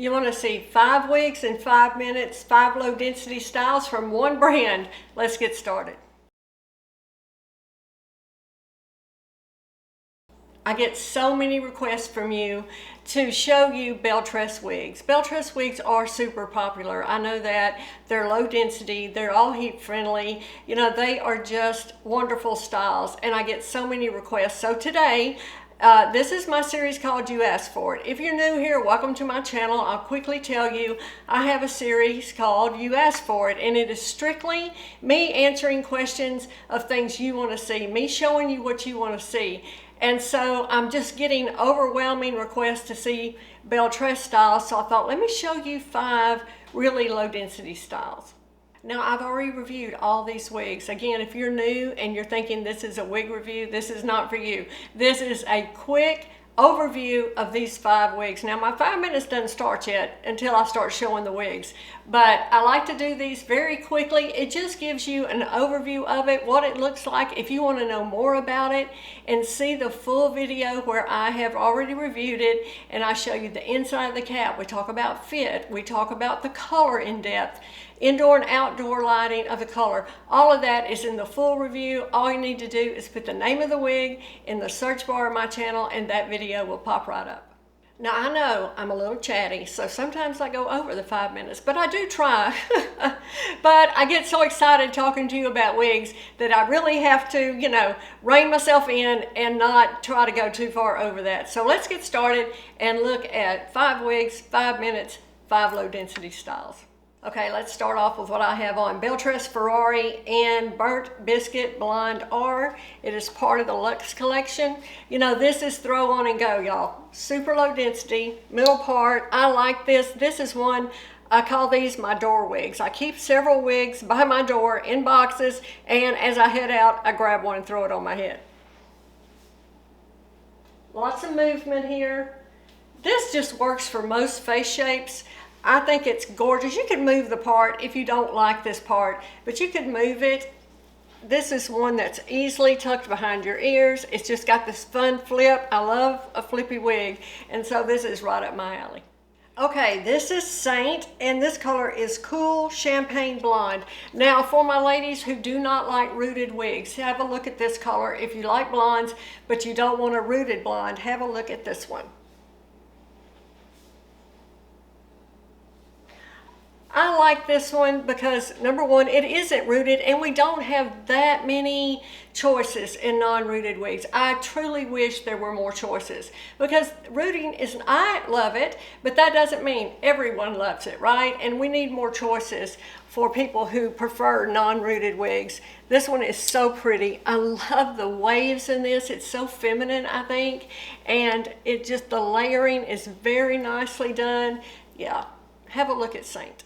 You want to see 5 wigs in 5 minutes, 5 low density styles from one brand. Let's get started. I get so many requests from you to show you bell tress wigs. Bell tress wigs are super popular. I know that. They're low density, they're all heat friendly. You know, they are just wonderful styles, and I get so many requests. So today, this is my series called You Asked For It. If you're new here, welcome to my channel. I'll quickly tell you, I have a series called You Asked For It, and it is strictly me answering questions of things you want to see, me showing you what you want to see. And so I'm just getting overwhelming requests to see bell tress styles, so I thought, let me show you 5 really low density styles. Now, I've already reviewed all these wigs. Again, if you're new and you're thinking this is a wig review, this is not for you. This is a quick overview of these 5 wigs. Now, my 5 minutes doesn't start yet until I start showing the wigs, but I like to do these very quickly. It just gives you an overview of it, what it looks like. If you want to know more about it and see the full video where I have already reviewed it and I show you the inside of the cap, we talk about fit, we talk about the color in depth, indoor and outdoor lighting of the color. All of that is in the full review. All you need to do is put the name of the wig in the search bar of my channel and that video will pop right up. Now, I know I'm a little chatty, so sometimes I go over the 5 minutes, but I do try. But I get so excited talking to you about wigs that I really have to, you know, rein myself in and not try to go too far over that. So let's get started and look at 5 wigs, 5 minutes, 5 low density styles. Okay, let's start off with what I have on. Bell Tress Ferrari and Burnt Biscuit Blonde R. It is part of the Luxe collection. You know, this is throw on and go, y'all. Super low density, middle part. I like this. This is one, I call these my door wigs. I keep several wigs by my door in boxes, and as I head out, I grab one and throw it on my head. Lots of movement here. This just works for most face shapes. I think it's gorgeous. You can move the part if you don't like this part, but you can move it. This is one that's easily tucked behind your ears. It's just got this fun flip. I love a flippy wig, and so this is right up my alley. Okay, this is Saint, and this color is Cool Champagne Blonde. Now, for my ladies who do not like rooted wigs, have a look at this color. If you like blondes, but you don't want a rooted blonde, have a look at this one. I like this one because, number one, it isn't rooted, and we don't have that many choices in non-rooted wigs. I truly wish there were more choices because rooting is, I love it, but that doesn't mean everyone loves it, right? And we need more choices for people who prefer non-rooted wigs. This one is so pretty. I love the waves in this. It's so feminine, I think, and it just, the layering is very nicely done. Yeah, have a look at Saint.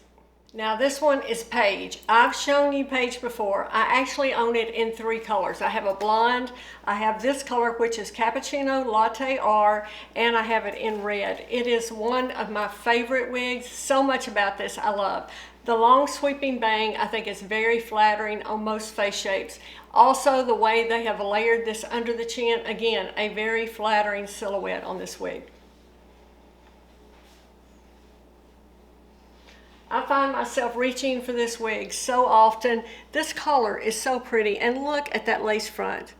Now this one is Paige. I've shown you Paige before. I actually own it in 3 colors. I have a blonde, I have this color which is Cappuccino Latte R, and I have it in red. It is one of my favorite wigs. So much about this I love. The long sweeping bang I think is very flattering on most face shapes. Also the way they have layered this under the chin, again, a very flattering silhouette on this wig. I find myself reaching for this wig so often. This color is so pretty, and look at that lace front.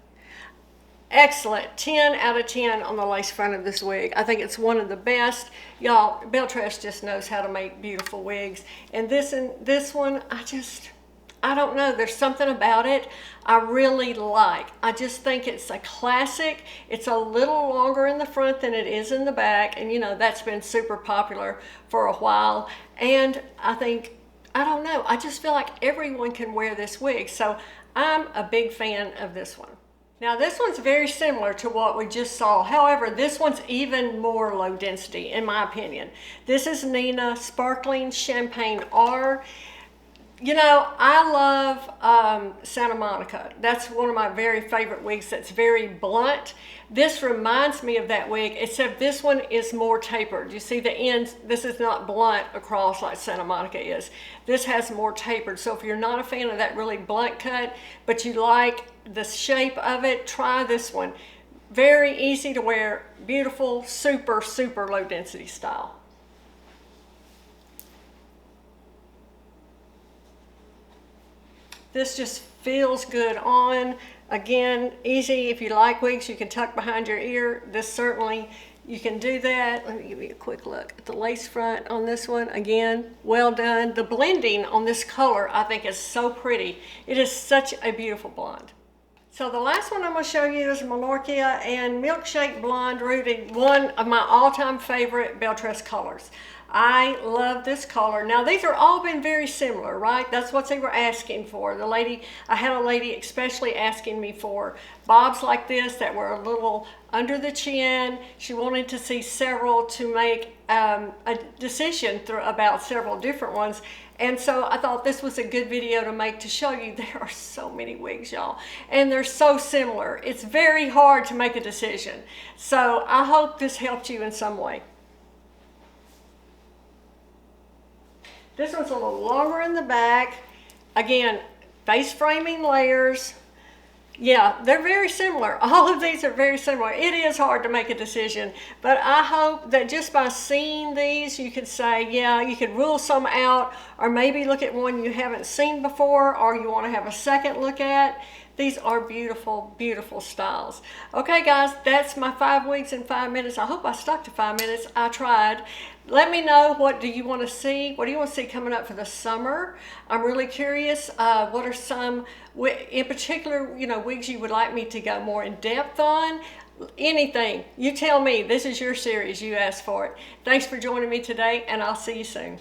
Excellent, 10 out of 10 on the lace front of this wig. I think it's one of the best. Y'all, Bell Tress just knows how to make beautiful wigs. And this one, I don't know, there's something about it I really like. I just think it's a classic. It's a little longer in the front than it is in the back, and you know, that's been super popular for a while. And I think, I don't know, I just feel like everyone can wear this wig, so I'm a big fan of this one. Now this one's very similar to what we just saw. However, this one's even more low density in my opinion. This is Nina Sparkling Champagne R. You know, I love Santa Monica. That's one of my very favorite wigs that's very blunt. This reminds me of that wig, except this one is more tapered. You see the ends, this is not blunt across like Santa Monica is. This has more tapered. So if you're not a fan of that really blunt cut, but you like the shape of it, try this one. Very easy to wear, beautiful, super, super low density style. This just feels good on. Again, easy. If you like wigs, you can tuck behind your ear. This certainly, you can do that. Let me give you a quick look at the lace front on this one. Again, well done. The blending on this color, I think, is so pretty. It is such a beautiful blonde. So the last one I'm going to show you is Milkshake and Milkshake Blonde Rooted, one of my all-time favorite belle tress colors. I love this color. Now these are all been very similar, right? That's what they were asking for. I had a lady especially asking me for bobs like this that were a little under the chin. She wanted to see several to make a decision about several different ones. And so I thought this was a good video to make to show you there are so many wigs, y'all. And they're so similar. It's very hard to make a decision. So I hope this helped you in some way. This one's a little longer in the back. Again, face framing layers. Yeah, they're very similar. All of these are very similar. It is hard to make a decision, but I hope that just by seeing these, you could say, yeah, you could rule some out, or maybe look at one you haven't seen before, or you want to have a second look at. These are beautiful, beautiful styles. Okay, guys, that's my 5 wigs in 5 minutes. I hope I stuck to 5 minutes. I tried. Let me know, what do you want to see? What do you want to see coming up for the summer? I'm really curious. What are some, in particular, wigs you would like me to go more in depth on? Anything. You tell me. This is your series. You asked for it. Thanks for joining me today, and I'll see you soon.